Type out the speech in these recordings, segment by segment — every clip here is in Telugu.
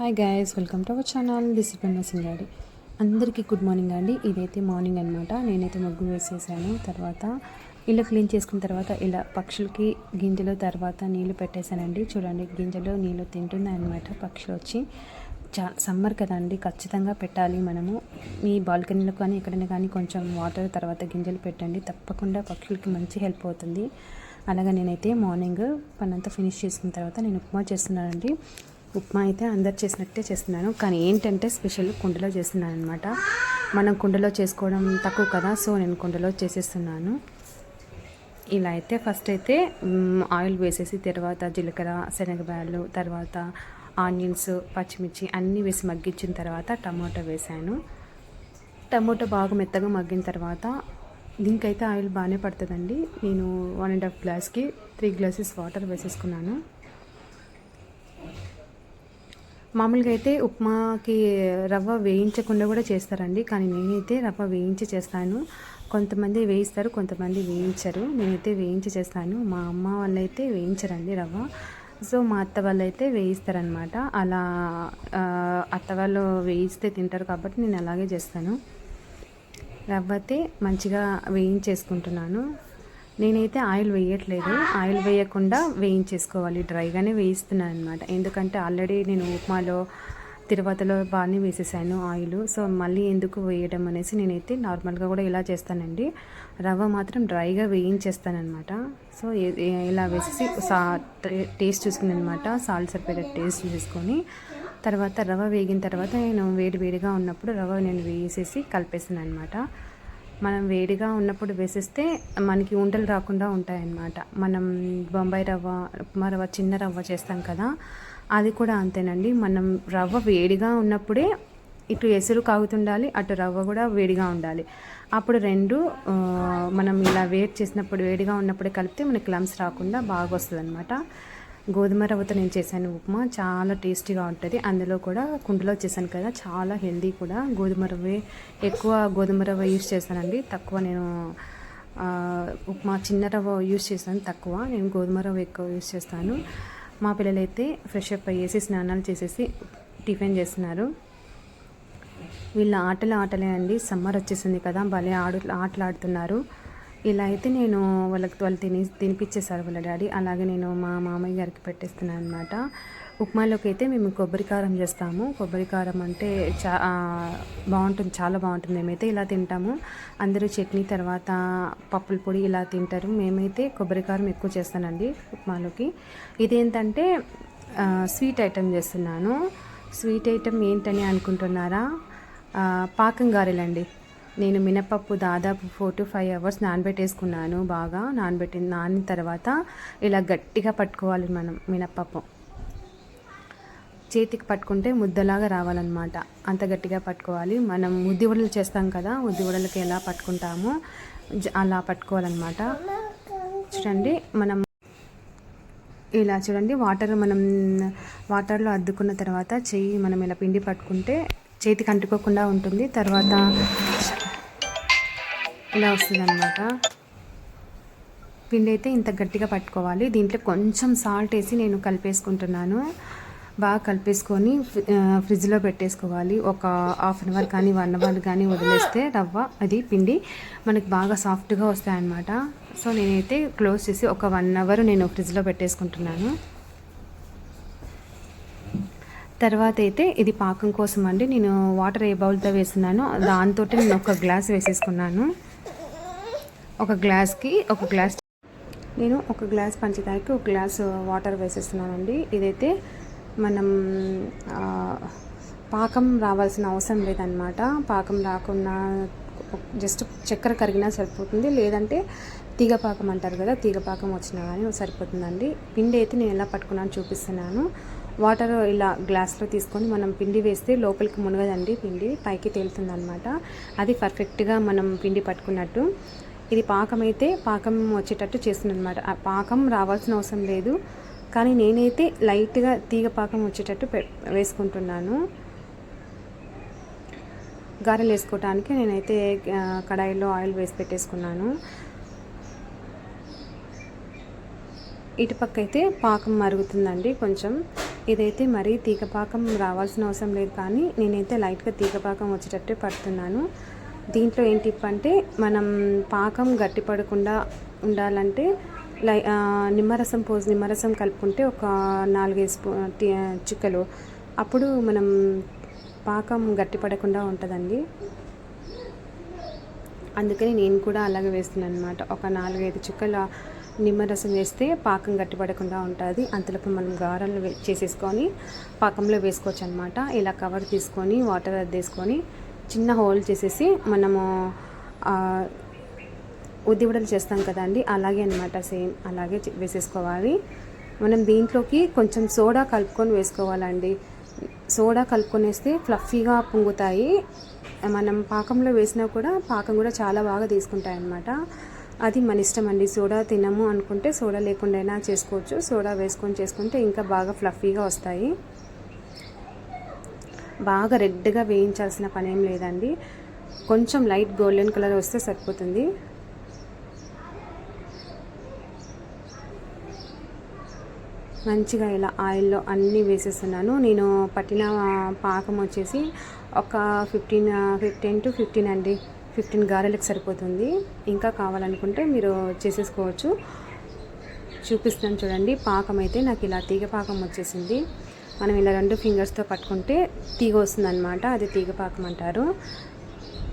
Hi guys, welcome to our channel. This is Penna Singadi. అందరికీ గుడ్ మార్నింగ్ అండి. ఇదైతే మార్నింగ్ అనమాట. నేనైతే ముగ్గు వేసేసాను. తర్వాత ఇలా క్లీన్ చేసుకున్న తర్వాత ఇలా పక్షులకి గింజలు తర్వాత నీళ్ళు పెట్టేశానండి. చూడండి, గింజలు నీళ్ళు తింటున్నాయి అనమాట పక్షులు వచ్చి. సమ్మర్ కదండి, ఖచ్చితంగా పెట్టాలి మనము. మీ బాల్కనీలో కానీ ఎక్కడైనా కానీ కొంచెం వాటర్ తర్వాత గింజలు పెట్టండి. తప్పకుండా పక్షులకి మంచి హెల్ప్ అవుతుంది. అలాగే నేనైతే మార్నింగ్ పనంతా ఫినిష్ చేసుకున్న తర్వాత నేను ఉప్మా చేస్తున్నానండి. ఉప్మా అయితే అందరు చేసినట్టే చేస్తున్నాను, కానీ ఏంటంటే స్పెషల్ కుండలో చేస్తున్నాను అనమాట. మనం కుండలో చేసుకోవడం తక్కువ కదా, సో నేను కుండలో చేసేస్తున్నాను. ఇలా అయితే ఫస్ట్ అయితే ఆయిల్ వేసేసి తర్వాత జీలకర్ర, శనగబ్యాళ్ళు, తర్వాత ఆనియన్స్, పచ్చిమిర్చి అన్నీ వేసి మగ్గించిన తర్వాత టమాటో వేసాను. టమాటో బాగా మెత్తగా మగ్గిన తర్వాత దీనికైతే ఆయిల్ బాగానే పడుతుందండి. నేను 1.5 గ్లాస్కి 3 గ్లాసెస్ వాటర్ వేసేసుకున్నాను. మామూలుగా అయితే ఉప్మాకి రవ్వ వేయించకుండా కూడా చేస్తారండి, కానీ నేనైతే రవ్వ వేయించి చేస్తాను. కొంతమంది వేయిస్తారు, కొంతమంది వేయించరు. నేనైతే వేయించి చేస్తాను. మా అమ్మ వాళ్ళైతే వేయించరండి రవ్వ, సో మా అత్త వాళ్ళు అయితే వేయిస్తారనమాట. అలా అత్త వాళ్ళు వేయిస్తే తింటారు కాబట్టి నేను అలాగే చేస్తాను. రవ్వ అయితే మంచిగా వేయించేసుకుంటున్నాను. నేనైతే ఆయిల్ వేయట్లేదు, ఆయిల్ వేయకుండా వేయించేసుకోవాలి, డ్రైగానే వేయిస్తున్నాను అనమాట. ఎందుకంటే ఆల్రెడీ నేను ఉప్మాలో తిరుపతిలో బాగానే వేసేసాను ఆయిల్, సో మళ్ళీ ఎందుకు వేయడం అనేసి నేనైతే నార్మల్గా కూడా ఇలా చేస్తానండి. రవ్వ మాత్రం డ్రైగా వేయించేస్తానమాట. సో ఇలా వేసేసి టేస్ట్ చూసుకుని అనమాట, సాల్ట్ సరిపోయే టేస్ట్ చూసుకొని తర్వాత రవ్వ వేగిన తర్వాత నేను వేడిగా ఉన్నప్పుడు రవ్వ నేను వేసేసి కలిపేసాను అనమాట. మనం వేడిగా ఉన్నప్పుడు వేసేస్తే మనకి ఉండలు రాకుండా ఉంటాయన్నమాట. మనం బొంబాయి రవ్వ, ఉప్మా రవ్వ, చిన్న రవ్వ చేస్తాం కదా, అది కూడా అంతేనండి. మనం రవ్వ వేడిగా ఉన్నప్పుడే ఇటు ఎసురు కాగుతుండాలి, అటు రవ్వ కూడా వేడిగా ఉండాలి. అప్పుడు రెండు మనం ఇలా వేడి చేసినప్పుడు వేడిగా ఉన్నప్పుడే కలిపితే మనకి లమ్స్ రాకుండా బాగా వస్తుంది అనమాట. గోధుమ రవ్వతో నేను చేశాను ఉప్మా, చాలా టేస్టీగా ఉంటుంది. అందులో కూడా కుండలో చేశాను కదా, చాలా హెల్దీ కూడా. గోధుమ రవ్వే ఎక్కువ, గోధుమ రవ్వ యూస్ చేస్తానండి, తక్కువ నేను ఉప్మా చిన్న రవ్వ యూస్ చేస్తాను తక్కువ. నేను గోధుమ రవ్వ ఎక్కువ యూస్ చేస్తాను. మా పిల్లలైతే ఫ్రెష్ అప్ అయ్యేసి స్నానాలు చేసేసి టిఫిన్ చేస్తున్నారు. వీళ్ళ ఆటలే అండి. సమ్మర్ వచ్చేసింది కదా, భలే ఆటలాడుతున్నారు. ఇలా అయితే నేను వాళ్ళు తినిపించేశారు వాళ్ళ డాడీ. అలాగే నేను మా మామయ్య గారికి పెట్టేస్తున్నాను అనమాట. ఉప్మాలోకి అయితే మేము కొబ్బరి కారం చేస్తాము. కొబ్బరి కారం అంటే బాగుంటుంది, చాలా బాగుంటుంది. మేమైతే ఇలా తింటాము. అందరూ చట్నీ తర్వాత పప్పుల పొడి ఇలా తింటారు. మేమైతే కొబ్బరి కారం ఎక్కువ చేస్తానండి ఉప్మాలోకి. ఇదేంటంటే స్వీట్ ఐటెం చేస్తున్నాను. స్వీట్ ఐటెం ఏంటని అనుకుంటున్నారా? పాకం గారెలండి. నేను మినపప్పు దాదాపు 4 to 5 hours నానబెట్టేసుకున్నాను. బాగా నానిన తర్వాత ఇలా గట్టిగా పట్టుకోవాలి మనం. మినపప్పు చేతికి పట్టుకుంటే ముద్దలాగా రావాలన్నమాట, అంత గట్టిగా పట్టుకోవాలి. మనం ఉద్ది వడలు చేస్తాం కదా, ఉద్ది వడలకి ఎలా పట్టుకుంటామో అలా పట్టుకోవాలన్నమాట. చూడండి, ఇలా చూడండి, మనం వాటర్లో అద్దుకున్న తర్వాత చెయ్యి మనం ఇలా పిండి పట్టుకుంటే చేతికి అంటుకోకుండా ఉంటుంది. తర్వాత ఇలా వస్తుంది అనమాట. పిండి అయితే ఇంత గట్టిగా పట్టుకోవాలి. దీంట్లో కొంచెం సాల్ట్ వేసి నేను కలిపేసుకుంటున్నాను. బాగా కలిపేసుకొని ఫ్రిడ్జ్లో పెట్టేసుకోవాలి. ఒక 1/2 hour కానీ 1 hour కానీ వదిలేస్తే రవ్వ అది పిండి మనకి బాగా సాఫ్ట్గా వస్తాయన్నమాట. సో నేనైతే క్లోజ్ చేసి ఒక 1 hour నేను ఫ్రిడ్జ్లో పెట్టేసుకుంటున్నాను. తర్వాత అయితే ఇది పాకం కోసం అండి. నేను వాటర్ ఏ బౌల్తో వేస్తున్నానో దాంతో నేను 1 గ్లాస్ వేసేసుకున్నాను. 1 గ్లాస్కి 1 గ్లాస్, నేను 1 గ్లాస్ పంచదారకి 1 గ్లాస్ వాటర్ వేసేస్తున్నానండి. ఇదైతే మనం పాకం రావాల్సిన అవసరం లేదనమాట. పాకం రాకుండా జస్ట్ చక్కెర కరిగినా సరిపోతుంది, లేదంటే తీగ పాకం అంటారు కదా, తీగ పాకం వచ్చినా కానీ సరిపోతుందండి. పిండి అయితే నేను ఎలా పట్టుకున్నాను చూపిస్తున్నాను. వాటర్ ఇలా గ్లాస్లో తీసుకొని మనం పిండి వేస్తే లోపలికి మునగదండి, పిండి పైకి తేలుతుందనమాట. అది పర్ఫెక్ట్గా మనం పిండి పట్టుకున్నట్టు. ఇది పాకం అయితే పాకం వచ్చేటట్టు చేస్తుంది అనమాట. ఆ పాకం రావాల్సిన అవసరం లేదు, కానీ నేనైతే లైట్గా తీగ పాకం వచ్చేటట్టు వేసుకుంటున్నాను. గారెలు వేసుకోవటానికి నేనైతే కడాయిలో ఆయిల్ వేసి పెట్టేసుకున్నాను. ఇటుపక్క అయితే పాకం మరుగుతుందండి కొంచెం. ఇదైతే మరీ తీగపాకం రావాల్సిన అవసరం లేదు, కానీ నేనైతే లైట్గా తీగపాకం వచ్చేటట్టే పడుతున్నాను. దీంట్లో ఏం టిప్ అంటే, మనం పాకం గట్టి పడకుండా ఉండాలంటే నిమ్మరసం కలుపుకుంటే ఒక 4-5 చుక్కలు, అప్పుడు మనం పాకం గట్టి పడకుండా ఉంటుందండి. అందుకని నేను కూడా అలాగే వేస్తున్నాను అనమాట. ఒక 4-5 చుక్కల నిమ్మరసం వేస్తే పాకం గట్టిపడకుండా ఉంటుంది. అంతలోపు మనం గారెలు చేసేసుకొని పాకంలో వేసుకోవచ్చు అనమాట. ఇలా కవర్ తీసుకొని వాటర్ అద్దేసుకొని చిన్న హోల్ చేసేసి మనము ఉద్దివడలు చేస్తాం కదండి, అలాగే అనమాట, సేమ్ అలాగే వేసేసుకోవాలి. మనం దీంట్లోకి కొంచెం సోడా కలుపుకొని వేసుకోవాలండి. సోడా కలుపుకొని వేస్తే ఫ్లఫీగా పొంగుతాయి. మనం పాకంలో వేసినా కూడా పాకం కూడా చాలా బాగా తీసుకుంటాయి అన్నమాట. అది మన ఇష్టం అండి. సోడా తినము అనుకుంటే సోడా లేకుండా అయినా చేసుకోవచ్చు. సోడా వేసుకొని చేసుకుంటే ఇంకా బాగా ఫ్లఫీగా వస్తాయి. బాగా రెడ్గా వేయించాల్సిన పని ఏం లేదండి, కొంచెం లైట్ గోల్డెన్ కలర్ వస్తే సరిపోతుంది. మంచిగా ఇలా ఆయిల్లో అన్నీ వేసేస్తున్నాను. నేను పట్టిన పాకం వచ్చేసి ఒక 15 to 15 అండి, 15 గారెలకు సరిపోతుంది. ఇంకా కావాలనుకుంటే మీరు చేసేసుకోవచ్చు. చూపిస్తాను చూడండి. పాకం అయితే నాకు ఇలా తీగ పాకం వచ్చేసింది. మనం ఇలా 2 ఫింగర్స్తో పట్టుకుంటే తీగ వస్తుంది అనమాట, అది తీగ పాకం అంటారు.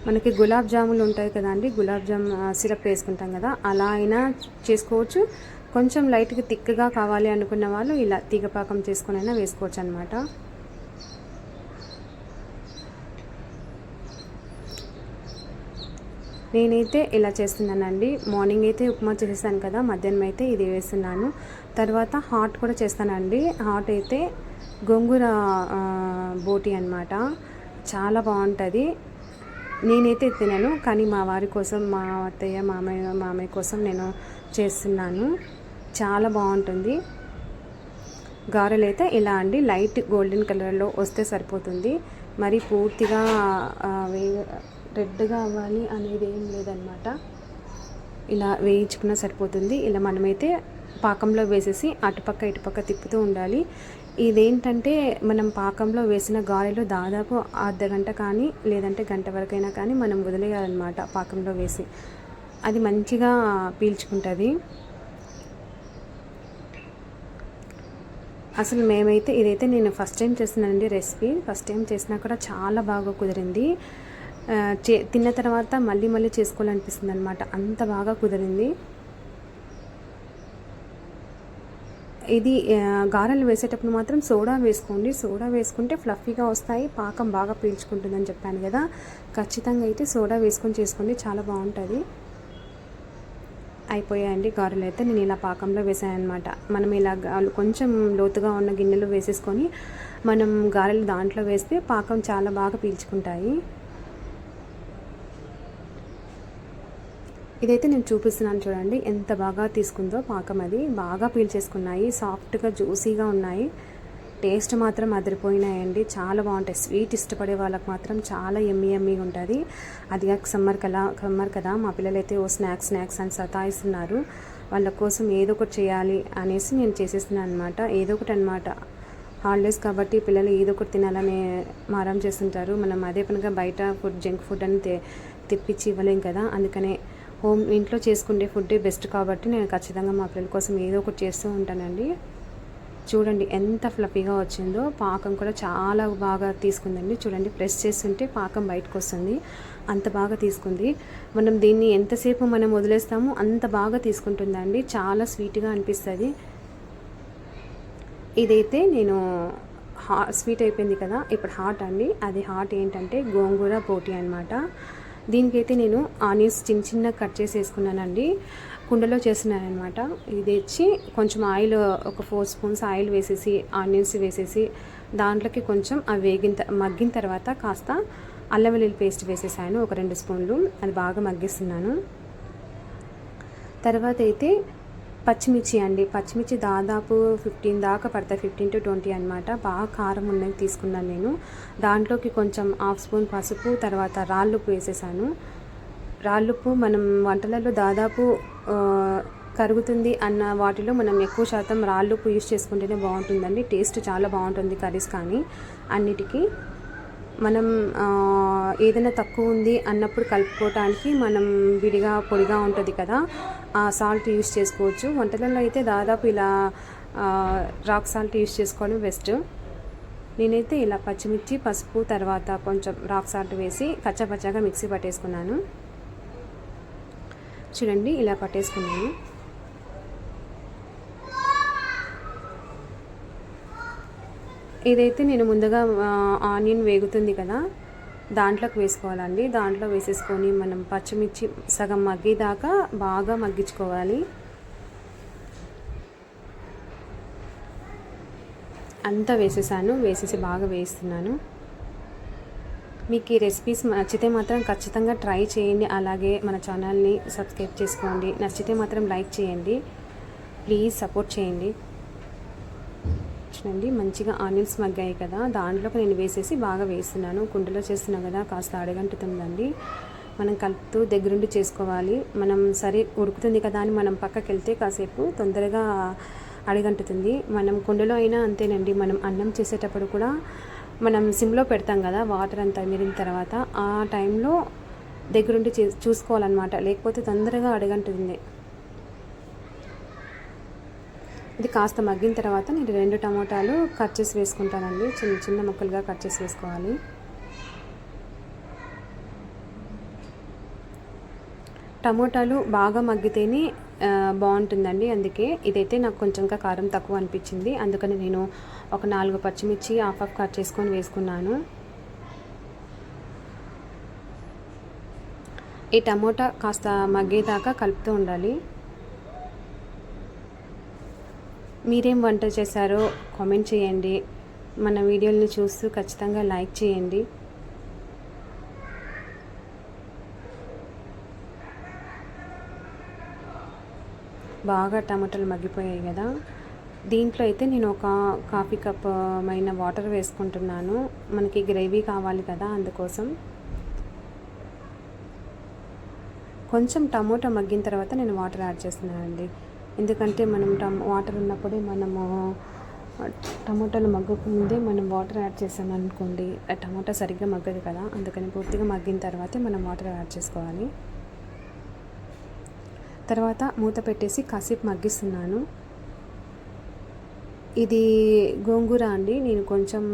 మనకి గులాబ్ జాములు ఉంటాయి కదండి, గులాబ్ జామ్ సిరప్ వేసుకుంటాం కదా, అలా అయినా చేసుకోవచ్చు. కొంచెం లైట్గా థిక్గా కావాలి అనుకున్న వాళ్ళు ఇలా తీగ పాకం చేసుకొని అయినా వేసుకోవచ్చు అనమాట. నేనైతే ఇలా చేస్తున్నానండి. మార్నింగ్ అయితే ఉప్మా చేసేసాను కదా, మధ్యాహ్నం అయితే ఇది వేస్తున్నాను. తర్వాత హాట్ కూడా చేస్తానండి. హాట్ అయితే గోంగూర బోటి అనమాట, చాలా బాగుంటుంది. నేనైతే తినను, కానీ మా వారి కోసం, మా అత్తయ్య మామయ్య కోసం నేను చేస్తున్నాను. చాలా బాగుంటుంది. గారెలు అయితే ఇలా అండి, లైట్ గోల్డెన్ కలర్లో వస్తే సరిపోతుంది. మరి పూర్తిగా రెడ్గా అవ్వాలి అనేది ఏం లేదనమాట. ఇలా వేయించుకున్నా సరిపోతుంది. ఇలా మనమైతే పాకంలో వేసేసి అటుపక్క ఇటుపక్క తిప్పుతూ ఉండాలి. ఇదేంటంటే మనం పాకంలో వేసిన గారెలు దాదాపు అర్ధగంట కానీ లేదంటే గంట వరకైనా కానీ మనం వదిలేయాలన్నమాట. పాకంలో వేసి అది మంచిగా పీల్చుకుంటుంది. అసలు మేమైతే ఇదైతే నేను ఫస్ట్ టైం చేస్తున్నానండి రెసిపీ. ఫస్ట్ టైం చేసినా కూడా చాలా బాగా కుదిరింది. తిన్న తర్వాత మళ్ళీ చేసుకోవాలనిపిస్తుంది అనమాట, అంత బాగా కుదిరింది. ఇది గారెలు వేసేటప్పుడు మాత్రం సోడా వేసుకోండి. సోడా వేసుకుంటే ఫ్లఫీగా వస్తాయి, పాకం బాగా పీల్చుకుంటుందని చెప్పాను కదా. ఖచ్చితంగా అయితే సోడా వేసుకొని చేసుకోండి, చాలా బాగుంటుంది. అయిపోయాయండి గారెలు అయితే. నేను ఇలా పాకంలో వేసాను అనమాట. మనం ఇలా కొంచెం లోతుగా ఉన్న గిన్నెలో వేసేసుకొని మనం గారెలు దాంట్లో వేస్తే పాకం చాలా బాగా పీల్చుకుంటాయి. ఇదైతే నేను చూపిస్తున్నాను చూడండి, ఎంత బాగా తీసుకుందో పాకం. అది బాగా పీల్చేసుకున్నాయి, సాఫ్ట్గా జ్యూసీగా ఉన్నాయి. టేస్ట్ మాత్రం అదిరిపోయినాయండి, చాలా బాగుంటాయి. స్వీట్ ఇష్టపడే వాళ్ళకి మాత్రం చాలా యమ్మీగా ఉంటుంది. అది సమ్మర్ కదా, మా పిల్లలైతే స్నాక్స్ అని సతాయిస్తున్నారు. వాళ్ళ కోసం ఏదో ఒకటి చేయాలి అనేసి నేను చేసేస్తున్నాను అనమాట. ఏదో ఒకటి అనమాట, హాలిడేస్ కాబట్టి పిల్లలు ఏదో ఒకటి తినాలని మారం చేస్తుంటారు. మనం అదే పనిగా బయట జంక్ ఫుడ్ అని తెప్పించి ఇవ్వలేం కదా. అందుకనే ఇంట్లో చేసుకునే ఫుడ్డే బెస్ట్ కాబట్టి నేను ఖచ్చితంగా మా పిల్లల కోసం ఏదో ఒకటి చేస్తూ ఉంటానండి. చూడండి ఎంత ఫ్లఫీగా వచ్చిందో. పాకం కూడా చాలా బాగా తీసుకుందండి. చూడండి, ప్రెస్ చేస్తుంటే పాకం బయటకు వస్తుంది, అంత బాగా తీసుకుంది. మనం దీన్ని ఎంతసేపు మనం వదిలేస్తామో అంత బాగా తీసుకుంటుందండి, చాలా స్వీట్గా అనిపిస్తుంది. ఇదైతే నేను స్వీట్ అయిపోయింది కదా, ఇప్పుడు హాట్ అండి. అది హాట్ ఏంటంటే గోంగూర బోటి అనమాట. దీనికైతే నేను ఆనియన్స్ చిన్న కట్ చేసి వేసుకున్నానండి. కుండలో చేస్తున్నాను అనమాట. ఇది ఇచ్చి కొంచెం ఆయిల్, ఒక 4 స్పూన్స్ ఆయిల్ వేసేసి ఆనియన్స్ వేసేసి దాంట్లోకి కొంచెం అవి మగ్గిన తర్వాత కాస్త అల్లం వెల్లుల్లి పేస్ట్ వేసేసాను, ఒక 2 స్పూన్లు. అది బాగా మగ్గిస్తున్నాను. తర్వాత అయితే పచ్చిమిర్చి అండి. పచ్చిమిర్చి దాదాపు 15 దాకా పడతాయి, 15 to 20 అనమాట. బాగా కారం ఉన్నవి తీసుకున్నాను నేను. దాంట్లోకి కొంచెం 1/2 స్పూన్ పసుపు, తర్వాత రాళ్ళుప్పు వేసేసాను. రాళ్ళుప్పు మనం వంటలలో దాదాపు కరుగుతుంది అన్న వాటిలో మనం ఎక్కువ శాతం రాళ్ళు ఉప్పు యూస్ చేసుకుంటేనే బాగుంటుందండి. టేస్ట్ చాలా బాగుంటుంది కర్రీస్ కానీ అన్నిటికీ. మనం ఏదైనా తక్కువ ఉంది అన్నప్పుడు కలుపుకోవటానికి మనం విడిగా పొడిగా ఉంటుంది కదా, ఆ సాల్ట్ యూస్ చేసుకోవచ్చు. వంటలలో అయితే దాదాపు ఇలా రాక్ సాల్ట్ యూస్ చేసుకోవడం బెస్ట్. నేనైతే ఇలా పచ్చిమిర్చి, పసుపు, తర్వాత కొంచెం రాక్ సాల్ట్ వేసి కచ్చాపచ్చాగా మిక్సీ పట్టేసుకున్నాను. చూడండి ఇలా పట్టేసుకున్నాను. ఇదైతే నేను ముందుగా ఆనియన్ వేగుతుంది కదా, దాంట్లోకి వేసుకోవాలండి. దాంట్లో వేసేసుకొని మనం పచ్చిమిర్చి సగం మగ్గేదాకా బాగా మగ్గించుకోవాలి. అంతా వేసేసాను. వేసేసి బాగా వేస్తున్నాను. మీకు ఈ రెసిపీస్ నచ్చితే మాత్రం ఖచ్చితంగా ట్రై చేయండి. అలాగే మన ఛానల్ని సబ్స్క్రైబ్ చేసుకోండి. నచ్చితే మాత్రం లైక్ చేయండి. ప్లీజ్ సపోర్ట్ చేయండి. చూడండి మంచిగా ఆనియన్స్ మగ్గాయి కదా, దాంట్లోకి నేను వేసేసి బాగా వేస్తున్నాను. కుండలో చేస్తున్నాం కదా, కాస్త అడగంటుతుందండి. మనం కలుపుతూ దగ్గరుండి చేసుకోవాలి. మనం సరే ఉడుకుతుంది కదా అని మనం పక్కకి వెళ్తే కాసేపు తొందరగా అడగంటుతుంది. మనం కుండలో అయినా అంతేనండి. మనం అన్నం చేసేటప్పుడు కూడా మనం సిమ్లో పెడతాం కదా, వాటర్ అంతా మిరిన తర్వాత ఆ టైంలో దగ్గరుండి చూసుకోవాలన్నమాట, లేకపోతే తొందరగా అడగంటుంది. ఇది కాస్త మగ్గిన తర్వాత నేను 2 టమోటాలు కట్ చేసి వేసుకుంటానండి. చిన్న చిన్న ముక్కలుగా కట్ చేసి వేసుకోవాలి. టమోటాలు బాగా మగ్గితేనే బాగుంటుందండి. అందుకే ఇదైతే నాకు కొంచెంగా కారం తక్కువ అనిపించింది. అందుకని నేను ఒక 4 పచ్చిమిర్చి హాఫ్ కట్ చేసుకొని వేసుకున్నాను. ఈ టమోటా కాస్త మగ్గేదాకా కలుపుతూ ఉండాలి. మీరేం వంట చేశారో కామెంట్ చేయండి. మన వీడియోని చూస్తూ ఖచ్చితంగా లైక్ చేయండి. బాగా టమాటాలు మగ్గిపోయాయి కదా, దీంట్లో అయితే నేను ఒక కాఫీ కప్ మైన వాటర్ వేసుకుంటున్నాను. మనకి గ్రేవీ కావాలి కదా, అందుకోసం. కొంచెం టమోటా మగ్గిన తర్వాత నేను వాటర్ యాడ్ చేస్తున్నానండి. ఎందుకంటే మనం వాటర్ ఉన్నప్పుడే మనము టమోటాలు మగ్గకముందే మనం వాటర్ యాడ్ చేసామనుకోండి, టమోటా సరిగ్గా మగ్గదు కదా. అందుకని పూర్తిగా మగ్గిన తర్వాతే మనం వాటర్ యాడ్ చేసుకోవాలి. తర్వాత మూత పెట్టేసి కాసేపు మగ్గిస్తున్నాను. ఇది గోంగూర అండి. నేను కొంచెం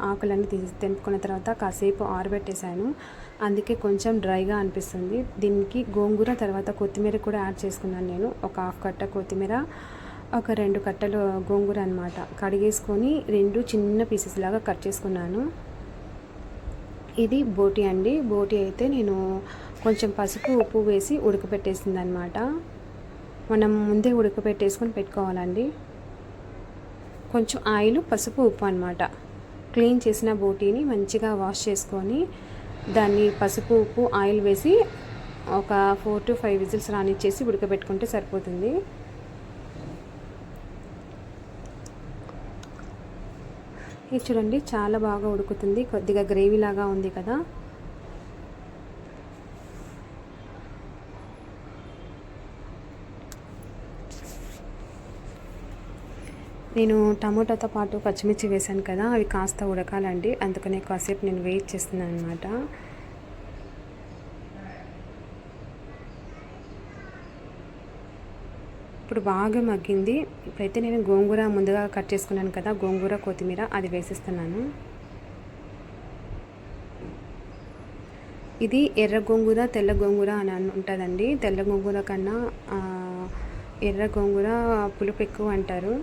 ఆకులన్నీ తెంపుకున్న తర్వాత కాసేపు ఆరబెట్టేశాను. అందుకే కొంచెం డ్రైగా అనిపిస్తుంది. దీనికి గోంగూర తర్వాత కొత్తిమీర కూడా యాడ్ చేసుకున్నాను నేను. ఒక హాఫ్ కట్ట కొత్తిమీర, ఒక 2 కట్టలు గోంగూర అనమాట. కడిగేసుకొని 2 చిన్న పీసెస్ లాగా కట్ చేసుకున్నాను. ఇది బోటి అండి. బోటి అయితే నేను కొంచెం పసుపు, ఉప్పు వేసి ఉడకపెట్టేసింది అనమాట. మనం ముందే ఉడకపెట్టేసుకొని పెట్టుకోవాలండి. కొంచెం ఆయిల్, పసుపు, ఉప్పు అనమాట. క్లీన్ చేసిన బోటీని మంచిగా వాష్ చేసుకొని దాన్ని పసుపు, ఉప్పు, ఆయిల్ వేసి ఒక 4 to 5 విజిల్స్ రానిచ్చేసి ఉడకబెట్టుకుంటే సరిపోతుంది. ఇది చూడండి చాలా బాగా ఉడుకుతుంది. కొద్దిగా గ్రేవీ లాగా ఉంది కదా. నేను టమోటాతో పాటు పచ్చిమిర్చి వేసాను కదా, అవి కాస్త ఉడకాలండి. అందుకనే కాసేపు నేను వెయిట్ చేస్తున్నాను అనమాట. ఇప్పుడు బాగా మగ్గింది. ఇప్పుడైతే నేను గోంగూర ముందుగా కట్ చేసుకున్నాను కదా, గోంగూర, కొత్తిమీర అది వేసేస్తున్నాను. ఇది ఎర్ర గోంగూర, తెల్ల గోంగూర అని ఉంటుందండి. తెల్ల గోంగూర కన్నా ఎర్ర గోంగూర పులుపు ఎక్కువ అంటారు.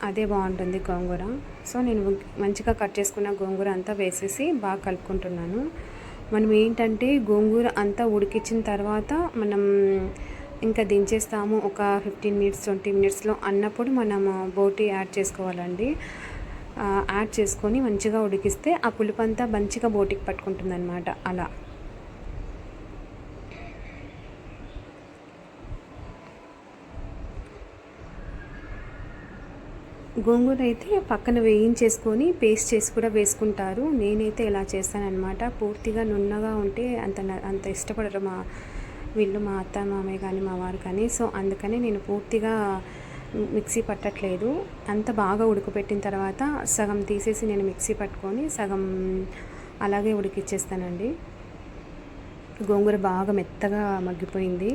అదే బాగుంటుంది గోంగూర. సో నేను మంచిగా కట్ చేసుకున్న గోంగూర అంతా వేసేసి బాగా కలుపుకుంటున్నాను. మనం ఏంటంటే గోంగూర అంతా ఉడికించిన తర్వాత మనం ఇంకా దించేస్తాము ఒక 15 minutes 20 minutesలో అన్నప్పుడు మనము బోటి యాడ్ చేసుకోవాలండి. యాడ్ చేసుకొని మంచిగా ఉడికిస్తే ఆ పులుపు అంతా మంచిగా బోటికి పట్టుకుంటుంది అనమాట. అలా గోంగూర అయితే పక్కన వేయించేసుకొని పేస్ట్ చేసి కూడా వేసుకుంటారు. నేనైతే ఇలా చేస్తానన్నమాట. పూర్తిగా నున్నగా ఉంటే అంత ఇష్టపడరు మా వీళ్ళు మా అత్త మామయ్య కానీ మా వారు కానీ. సో అందుకని నేను పూర్తిగా మిక్సీ పట్టట్లేదు. అంత బాగా ఉడకపెట్టిన తర్వాత సగం తీసేసి నేను మిక్సీ పట్టుకొని సగం అలాగే ఉడికిచ్చేస్తానండి. గోంగూర బాగా మెత్తగా మగ్గిపోయింది.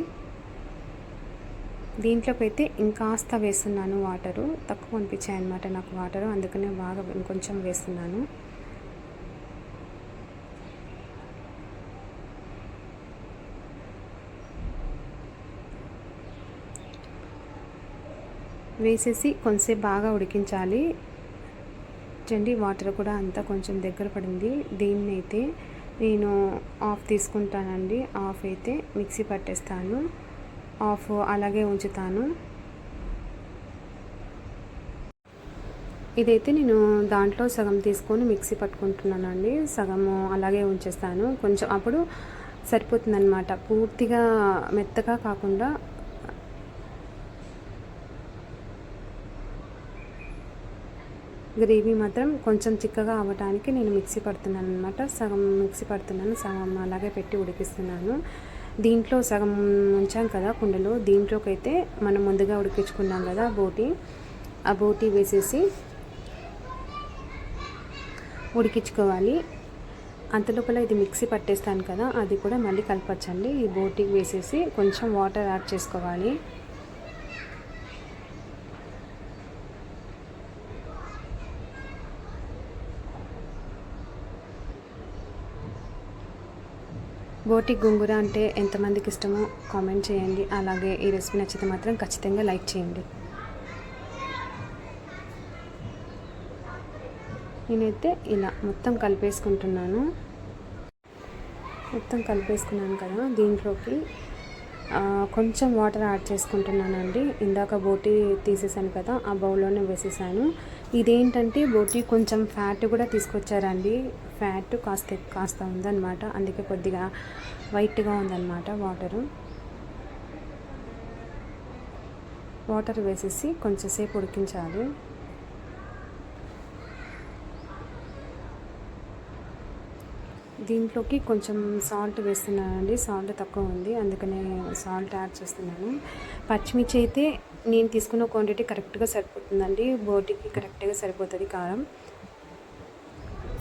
దీంట్లోకి అయితే ఇంకాస్త వేస్తున్నాను వాటరు. తక్కువ అనిపించాయి అన్నమాట నాకు వాటరు, అందుకనే బాగా ఇంకొంచెం వేస్తున్నాను. వేసేసి కొంచెంసేపు బాగా ఉడికించాలి. చండి వాటర్ కూడా అంతా కొంచెం దగ్గర పడింది. దీన్ని అయితే నేను ఆఫ్ తీసుకుంటానండి. ఆఫ్ అయితే మిక్సీ పట్టేస్తాను, ఆఫ్ అలాగే ఉంచుతాను. ఇదైతే నేను దాంట్లో సగం తీసుకొని మిక్సీ పట్టుకుంటున్నానండి, సగము అలాగే ఉంచేస్తాను. కొంచెం అప్పుడు సరిపోతుందన్నమాట, పూర్తిగా మెత్తగా కాకుండా. గ్రేవీ మాత్రం కొంచెం చిక్కగా అవ్వడానికి నేను మిక్సీ పడుతున్నాను అనమాట. సగం మిక్సీ పడుతున్నాను, సగం అలాగే పెట్టి ఉడికిస్తున్నాను. దీంట్లో సగం ఉంచాం కదా కుండలో, దీంట్లోకి అయితే మనం ముందుగా ఉడికించుకున్నాం కదా బోటి, ఆ బోటి వేసేసి ఉడికించుకోవాలి. అంతలోపల ఇది మిక్సీ పట్టేస్తాను కదా, అది కూడా మళ్ళీ కలపచ్చండి. ఈ బోటికి వేసేసి కొంచెం వాటర్ యాడ్ చేసుకోవాలి. బోటి గోంగూర అంటే ఎంతమందికి ఇష్టమో కామెంట్ చేయండి. అలాగే ఈ రెసిపీ నచ్చితే మాత్రం ఖచ్చితంగా లైక్ చేయండి. నేనైతే ఇలా మొత్తం కలిపేసుకుంటున్నాను. మొత్తం కలిపేసుకున్నాను కదా, దీంట్లోకి కొంచెం వాటర్ యాడ్ చేసుకుంటున్నానండి. ఇందాక బోటి తీసేసాను కదా, ఆ బౌల్లోనే వేసేసాను. ఇదేంటంటే బోటి కొంచెం ఫ్యాట్ కూడా తీసుకొచ్చారండి. ఫ్యాట్ కాస్త ఉందన్నమాట, అందుకే కొద్దిగా వైట్గా ఉందన్నమాట వాటర్ వేసేసి కొంచెంసేపు ఉడికించాలి. దీంట్లోకి కొంచెం సాల్ట్ వేస్తున్నానండి. సాల్ట్ తక్కువ ఉంది, అందుకనే సాల్ట్ యాడ్ చేస్తున్నాను. పచ్చిమిర్చి అయితే నేను తీసుకున్న క్వాంటిటీ కరెక్ట్గా సరిపోతుందండి, బోటికి కరెక్ట్గా సరిపోతుంది కారం.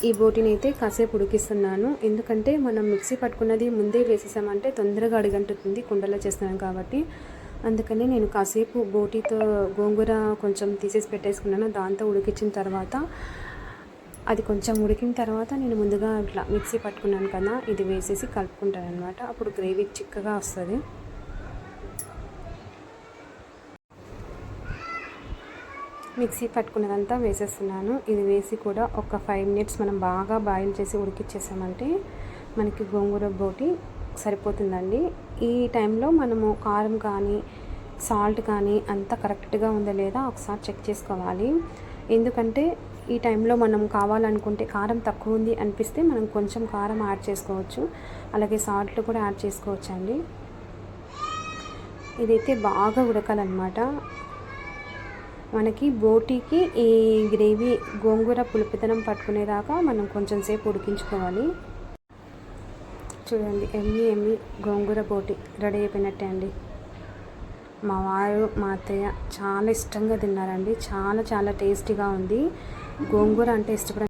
ఈ బోటిని అయితే కాసేపు ఉడికిస్తున్నాను, ఎందుకంటే మనం మిక్సీ పట్టుకున్నది ముందే వేసేసామంటే తొందరగా అడుగంటుతుంది, కుండలో చేస్తున్నాం కాబట్టి. అందుకని నేను కాసేపు బోటితో గోంగూర కొంచెం తీసేసి పెట్టేసుకున్నాను. దాంతో ఉడికించిన తర్వాత, అది కొంచెం ఉడికిన తర్వాత నేను ముందుగా ఇట్లా మిక్సీ పట్టుకున్నాను కదా, ఇది వేసేసి కలుపుకుంటాను అనమాట. అప్పుడు గ్రేవీ చిక్కగా వస్తుంది. మిక్సీ పట్టుకున్నదంతా వేసేస్తున్నాను. ఇది వేసి కూడా ఒక 5 మినిట్స్ మనం బాగా బాయిల్ చేసి ఉడికిచ్చేసామంటే మనకి గోంగూర బోటి సరిపోతుందండి. ఈ టైంలో మనము కారం కానీ సాల్ట్ కానీ అంతా కరెక్ట్గా ఉందా లేదా ఒకసారి చెక్ చేసుకోవాలి. ఎందుకంటే ఈ టైంలో మనం కావాలనుకుంటే కారం తక్కువ ఉంది అనిపిస్తే మనం కొంచెం కారం యాడ్ చేసుకోవచ్చు, అలాగే సాల్ట్ కూడా యాడ్ చేసుకోవచ్చు అండి. ఇదైతే బాగా ఉడకాలన్నమాట. మనకి బోటికి ఈ గ్రేవీ గోంగూర పులుపుతనం పట్టుకునేదాకా మనం కొంచెం సేపు ఉడికించుకోవాలి. చూడండి, ఎమ్మి గోంగూర బోటి రెడీ అయిపోయినట్టే అండి. మా వారు మా అత్తయ్య చాలా ఇష్టంగా తిన్నారండి. చాలా టేస్టీగా ఉంది. గోంగూర అంటే ఇష్టపడ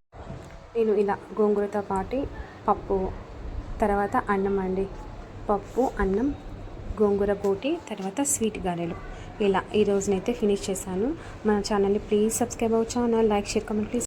నేను ఇలా గోంగూరతో పాటు పప్పు, తర్వాత అన్నం అండి. పప్పు, అన్నం, గోంగూర బోటి, తర్వాత స్వీట్ గారెలు, ఇలా ఈ రోజునైతే ఫినిష్ చేశాను. మన ఛానల్ని ప్లీజ్ సబ్స్క్రైబ్ అవ్వ channel, like, share, comment please.